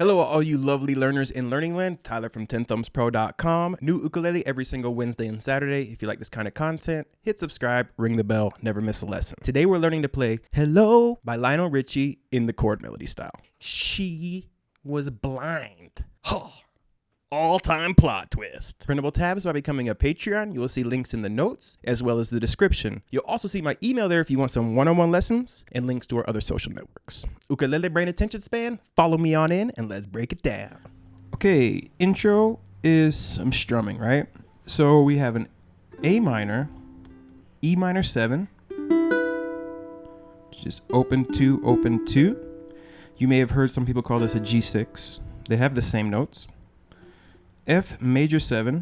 Hello, all you lovely learners in Learning Land. Tyler from 10thumbspro.com. New ukulele every single Wednesday and Saturday. If you like this kind of content, hit subscribe, ring the bell, never miss a lesson. Today we're learning to play Hello by Lionel Richie in the chord melody style. She was blind. Huh. All-time plot twist. Printable tabs by becoming a Patreon. You will see links in the notes as well as the description. You'll also see my email there if you want some one-on-one lessons and links to our other social networks. Ukulele brain attention span, follow me on in and let's break it down. Okay, intro is some strumming, right? So we have an A minor, E minor 7, which is open 2, open 2. You may have heard some people call this a G6. They have the same notes. F major 7,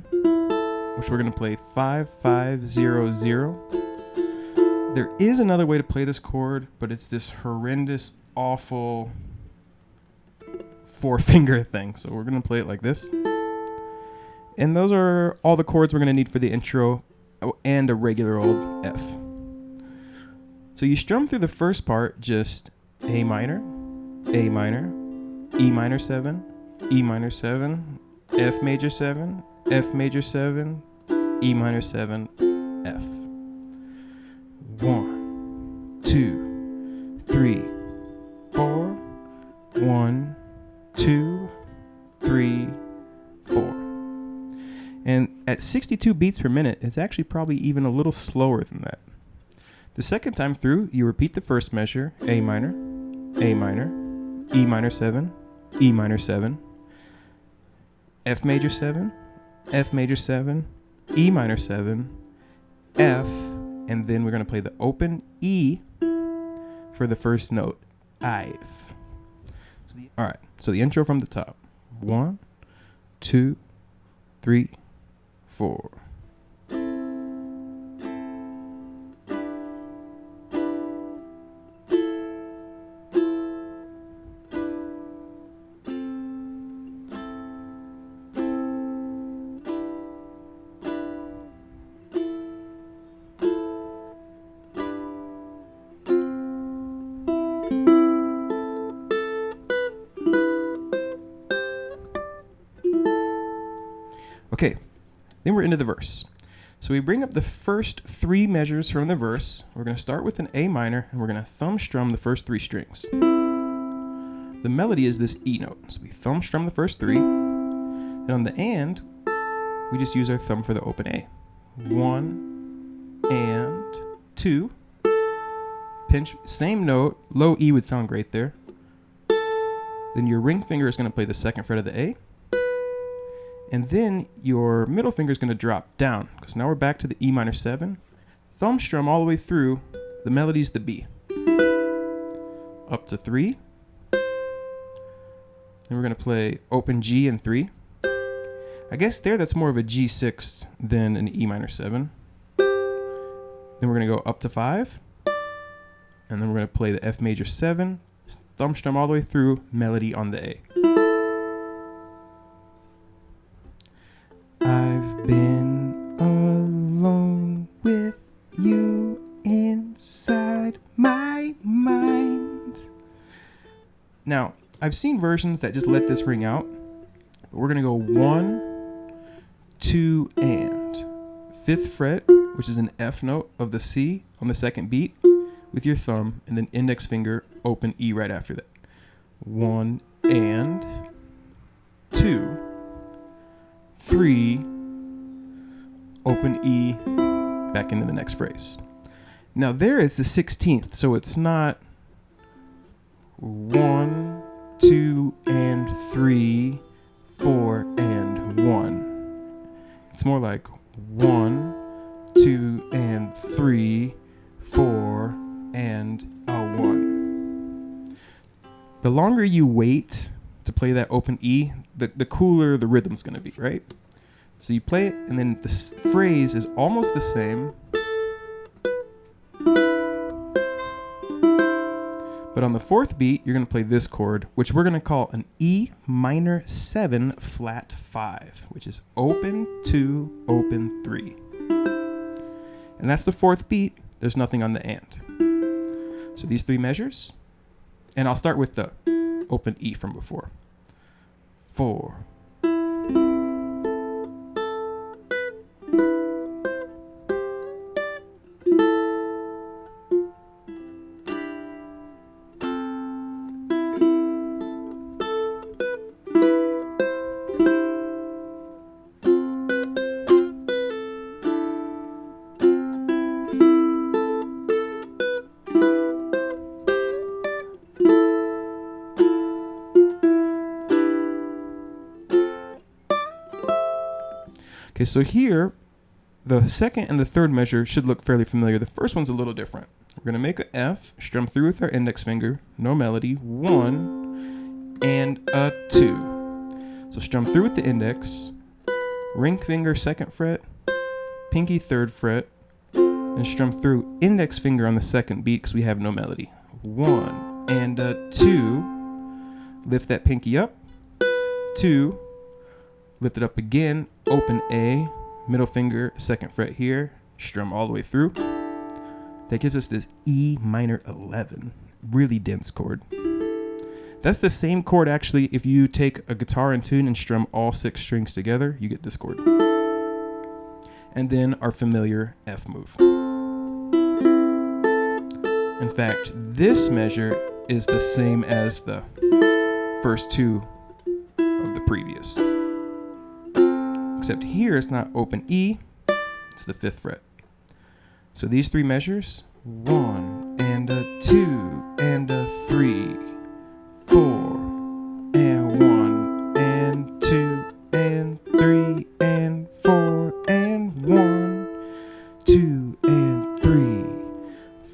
which we're going to play 5, 5, 0, 0. There is another way to play this chord, but it's this horrendous, awful 4-finger thing. So we're going to play it like this. And those are all the chords we're going to need for the intro and a regular old F. So you strum through the first part, just A minor, E minor 7, E minor 7, F major 7, F major 7, E minor 7, F. 1, 2, 3, 4. 1, 2, 3, 4. And at 62 beats per minute, it's actually probably even a little slower than that. The second time through, you repeat the first measure, A minor, E minor 7, E minor 7, F major 7, F major 7, E minor 7, F, and then we're going to play the open E for the first note, I've. All right, so the intro from the top. 1, 2, 3, 4. Okay, then we're into the verse. So we bring up the first 3 measures from the verse. We're going to start with an A minor, and we're going to thumb strum the first 3 strings. The melody is this E note. So we thumb strum the first 3. Then on the and, we just use our thumb for the open A. 1 and 2. Pinch, same note. Low E would sound great there. Then your ring finger is going to play the second fret of the A. And then your middle finger is going to drop down, because now we're back to the E minor 7. Thumb strum all the way through. The melody's the B. Up to 3. Then we're going to play open G in 3. I guess there that's more of a G6 than an E minor 7. Then we're going to go up to 5. And then we're going to play the F major 7. Thumb strum all the way through. Melody on the A. I've been alone with you inside my mind. Now, I've seen versions that just let this ring out. But we're going to go 1, 2, and 5th fret, which is an F note of the C on the second beat, with your thumb, and then index finger, open E right after that. 1 and 2. 3, open E, back into the next phrase. Now there it's the 16th, so it's not 1, 2, and 3, 4, and 1. It's more like 1, 2, and 3, 4, and a 1. The longer you wait to play that open E, the cooler the rhythm's going to be, right? So you play it, and then the phrase is almost the same, but on the 4th beat, you're going to play this chord, which we're going to call an E minor 7 flat 5, which is open 2, open 3. And that's the 4th beat. There's nothing on the and. So these 3 measures, and I'll start with the open E from before. 4. Okay, so here, the second and the third measure should look fairly familiar. The first one's a little different. We're going to make an F, strum through with our index finger, no melody, 1, and a 2. So strum through with the index, ring finger 2nd fret, pinky 3rd fret, and strum through index finger on the 2nd beat because we have no melody. 1 and a 2, lift that pinky up, 2, lift it up again, open A, middle finger, 2nd fret here, strum all the way through. That gives us this E minor 11, really dense chord. That's the same chord actually if you take a guitar and tune and strum all 6 strings together, you get this chord. And then our familiar F move. In fact, this measure is the same as the first 2 of the previous. Except here it's not open E, it's the 5th fret. So these 3 measures, 1 and a 2 and a 3, 4 and 1 and 2 and 3 and 4 and 1, 2 and 3,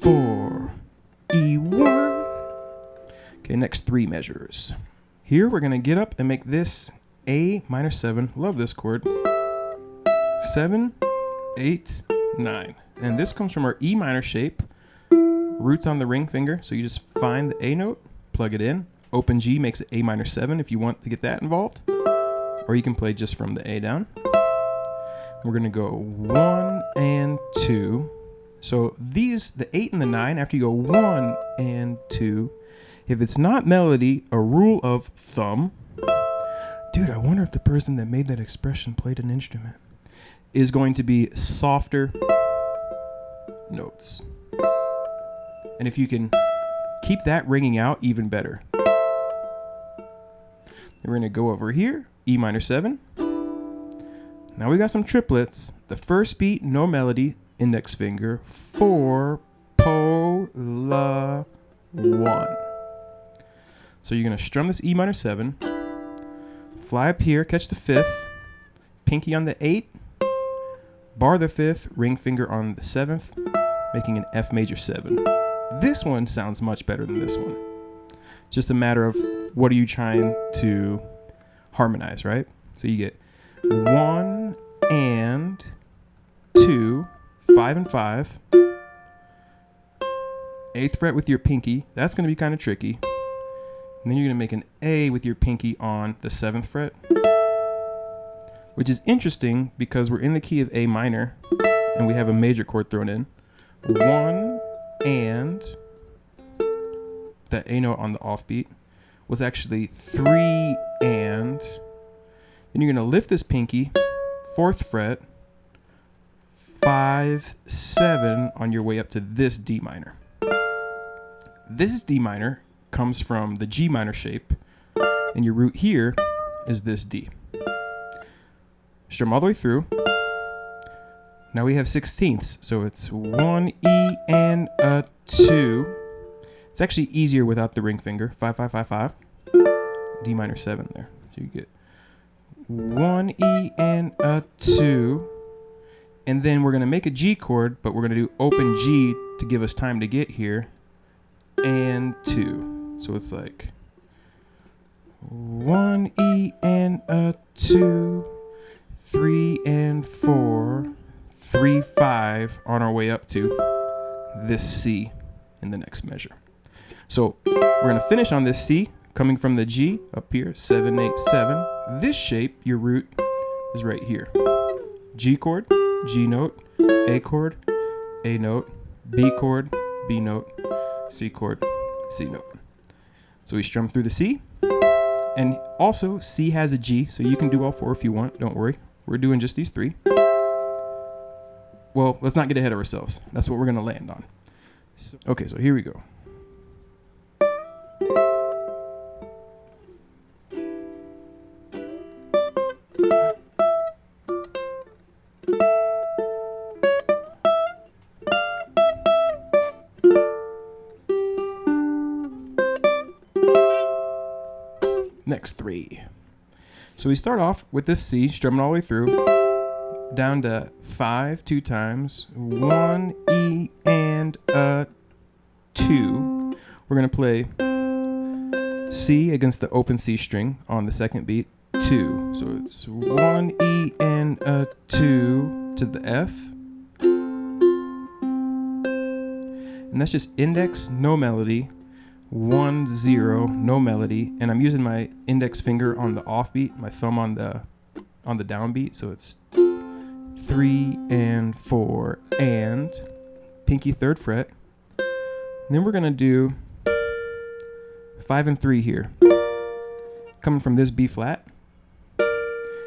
4, E1. Okay, next 3 measures. Here we're going to get up and make this A minor 7, love this chord, 7, 8, 9. And this comes from our E minor shape, roots on the ring finger. So you just find the A note, plug it in, open G makes it A minor 7 if you want to get that involved. Or you can play just from the A down. We're going to go 1 and 2. So these, the 8 and the 9, after you go 1 and 2, if it's not melody, a rule of thumb, dude, I wonder if the person that made that expression played an instrument, is going to be softer notes. And if you can keep that ringing out, even better. Then we're going to go over here, E minor 7. Now we got some triplets. The first beat, no melody, index finger, 4, po, la, 1. So you're going to strum this E minor 7, fly up here, catch the 5th, pinky on the 8, bar the 5th, ring finger on the 7th, making an F major 7. This one sounds much better than this one. Just a matter of what are you trying to harmonize, right? So you get 1 and 2, 5 and 5, 8th fret with your pinky. That's going to be kind of tricky. And then you're going to make an A with your pinky on the 7th fret, which is interesting because we're in the key of A minor and we have a major chord thrown in. 1 and that A note on the offbeat was actually 3 and. Then you're going to lift this pinky, 4th fret, 5, 7 on your way up to this D minor. This D minor comes from the G minor shape, and your root here is this D. Strum all the way through. Now we have 16ths, so it's 1 E and a 2. It's actually easier without the ring finger. 5, 5, 5, 5. D minor 7 there. So you get 1 E and a 2. And then we're going to make a G chord, but we're going to do open G to give us time to get here. And 2. So it's like 1 E and a 2, 3 and 4, 3, 5 on our way up to this C in the next measure. So we're going to finish on this C coming from the G up here, 7, 8, 7. This shape, your root is right here. G chord, G note, A chord, A note, B chord, B note, C chord, C note. So we strum through the C, And also, C has a G, so you can do all 4 if you want. Don't worry. We're doing just these 3. Well, let's not get ahead of ourselves. That's what we're going to land on. Okay, so here we go. Next 3. So we start off with this C, strumming all the way through, down to 5 2 times, 1 E and a 2. We're going to play C against the open C string on the second beat, 2. So it's 1 E and a 2 to the F. And that's just index, no melody, 1 0, no melody, and I'm using my index finger on the off beat, my thumb on the downbeat, so it's 3 and 4 and pinky 3rd fret. And then we're gonna do 5 and 3 here, coming from this B flat.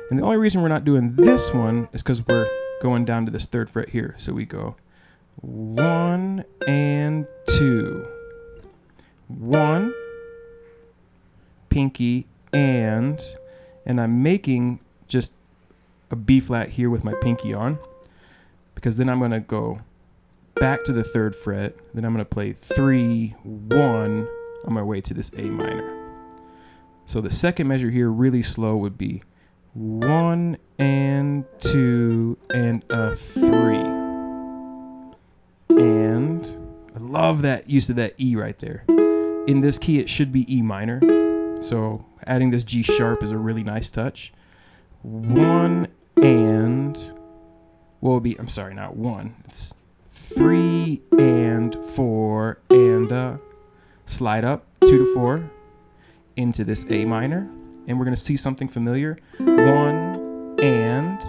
And the only reason we're not doing this one is because we're going down to this 3rd fret here. So we go 1 and 2. 1, pinky, and I'm making just a B flat here with my pinky on, because then I'm going to go back to the 3rd fret, then I'm going to play 3, 1 on my way to this A minor. So the second measure here, really slow, would be 1 and 2 and a 3. And I love that use of that E right there. In this key, it should be E minor. So adding this G sharp is a really nice touch. 1 and, well, I'm sorry, not 1. It's 3 and 4 and slide up 2 to 4 into this A minor. And we're going to see something familiar. 1 and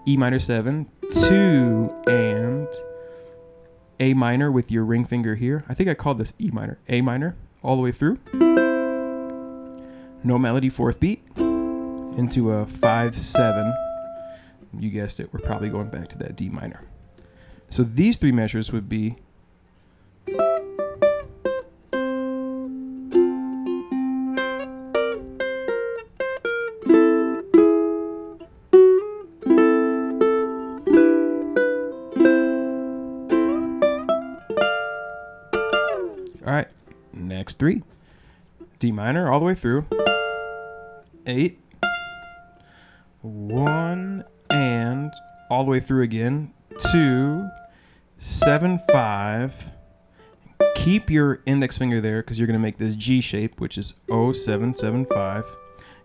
E minor 7, 2 and A minor with your ring finger here. I think I called this E minor. A minor all the way through. No melody 4th beat into a 5-7. You guessed it, we're probably going back to that D minor. So these 3 measures would be all right, next 3. D minor all the way through. 8. 1 and all the way through again. 2, 7, 5. Keep your index finger there because you're going to make this G shape, which is 0, 7, 7, 5.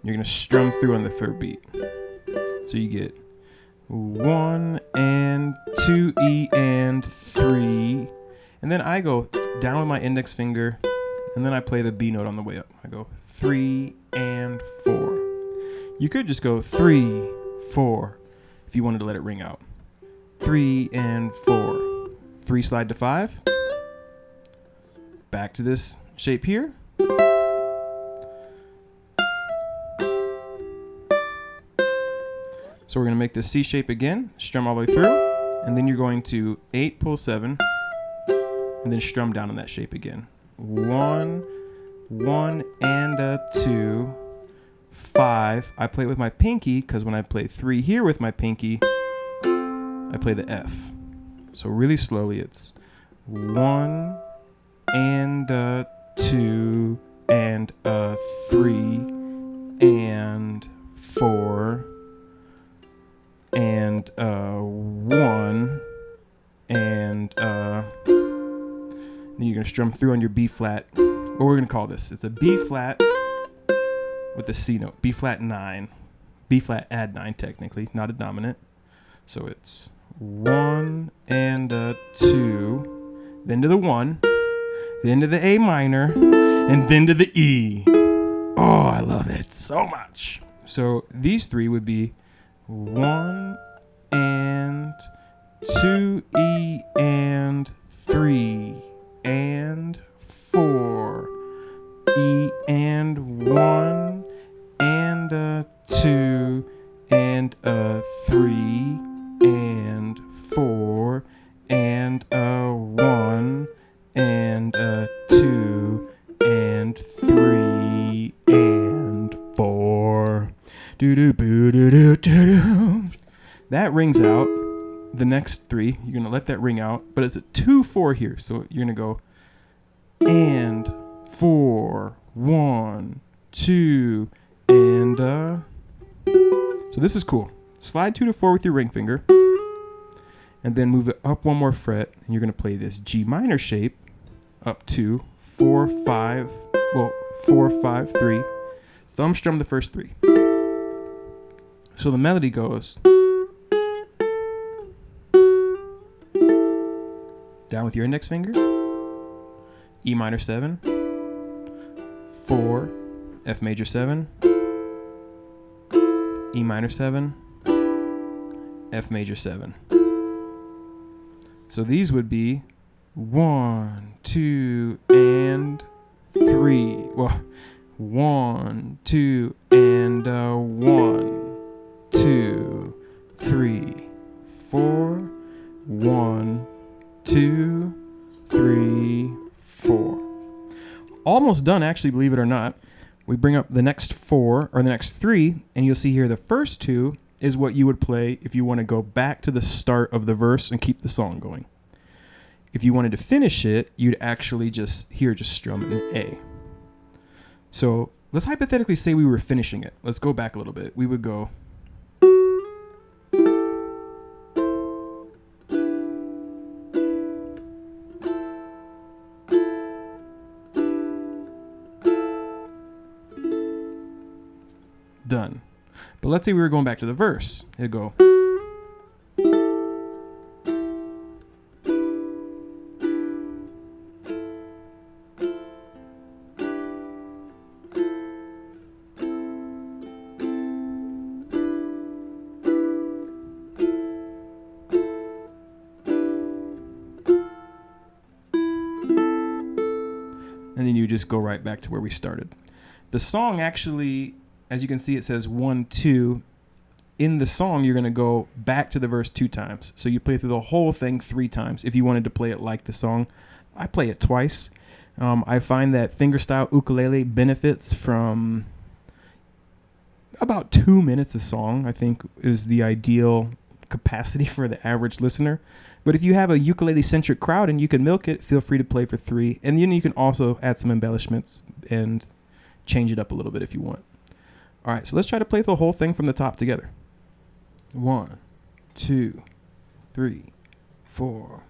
You're going to strum through on the 3rd beat. So you get 1 and 2 E and 3. And then I go down with my index finger, and then I play the B note on the way up. I go 3 and 4. You could just go 3, 4 if you wanted to let it ring out. 3 and 4. 3 slide to 5. Back to this shape here. So we're going to make this C shape again, strum all the way through, and then you're going to 8, pull 7, and then strum down in that shape again. 1, 1 and a 2, 5. I play it with my pinky because when I play 3 here with my pinky, I play the F. So really slowly, it's 1 and a 2 and a 3 and 4 and 1 and then you're going to strum through on your B flat. What we're going to call this, it's a B flat with a C note. B flat 9. B flat add 9 technically, not a dominant. So it's 1 and a 2, then to the 1, then to the A minor, and then to the E. Oh, I love it so much. So these 3 would be 1 and 2 E and 3 and 4 E and 1 That rings out. The next three, you're going to let that ring out, but it's a 2-4 here. So you're going to go and 4, 1, 2, and so this is cool. Slide 2 to 4 with your ring finger, and then move it up one more fret, and you're going to play this G minor shape up to 4, 5, 4, 5, 3. Thumb strum the first three. So the melody goes down with your index finger, E minor 7, 4, F major 7, E minor 7, F major 7. So these would be 1, 2, and 3. Well, 1, 2, and 1, 2, 3, 4, 1, 2, 3, 4. Almost done, actually, believe it or not. We bring up the next 4 or the next 3, and you'll see here the first 2 is what you would play if you want to go back to the start of the verse and keep the song going. If you wanted to finish it, you'd actually just strum an A. So let's hypothetically say we were finishing it. Let's go back a little bit. We would go. Done. But let's say we were going back to the verse. It'd go. And then you just go right back to where we started. The song actually, as you can see, it says 1, 2. In the song, you're going to go back to the verse 2 times. So you play through the whole thing 3 times if you wanted to play it like the song. I play it twice. I find that fingerstyle ukulele benefits from about 2 minutes a song, I think is the ideal capacity for the average listener. But if you have a ukulele-centric crowd and you can milk it, feel free to play for 3. And then you can also add some embellishments and change it up a little bit if you want. All right, so let's try to play the whole thing from the top together. 1, 2, 3, 4.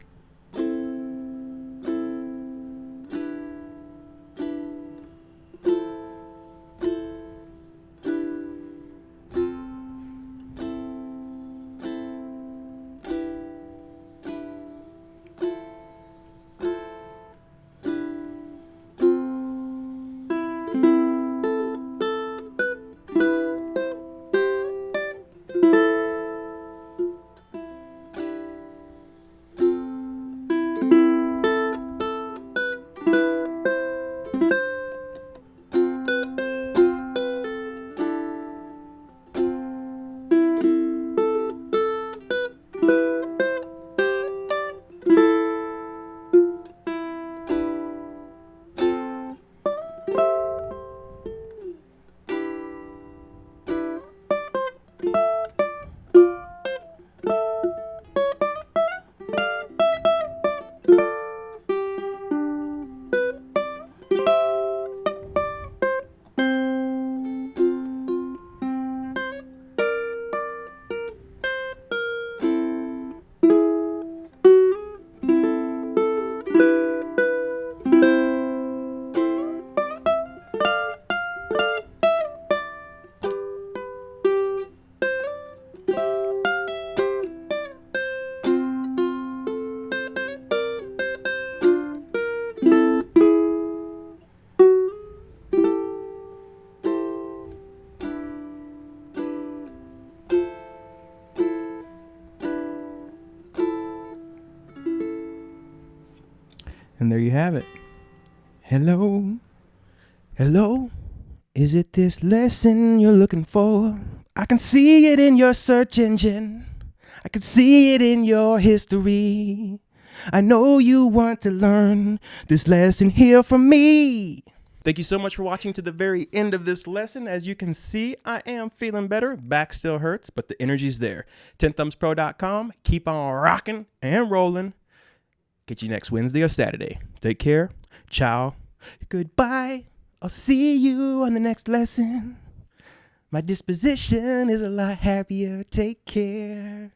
And there you have it. Hello, hello, is it this lesson you're looking for? I can see it in your search engine. I can see it in your history. I know you want to learn this lesson here from me. Thank you so much for watching to the very end of this lesson. As you can see, I am feeling better. Back still hurts, but the energy's there. 10thumbspro.com. Keep on rocking and rolling. Get you next Wednesday or Saturday. Take care. Ciao. Goodbye. I'll see you on the next lesson. My disposition is a lot happier. Take care.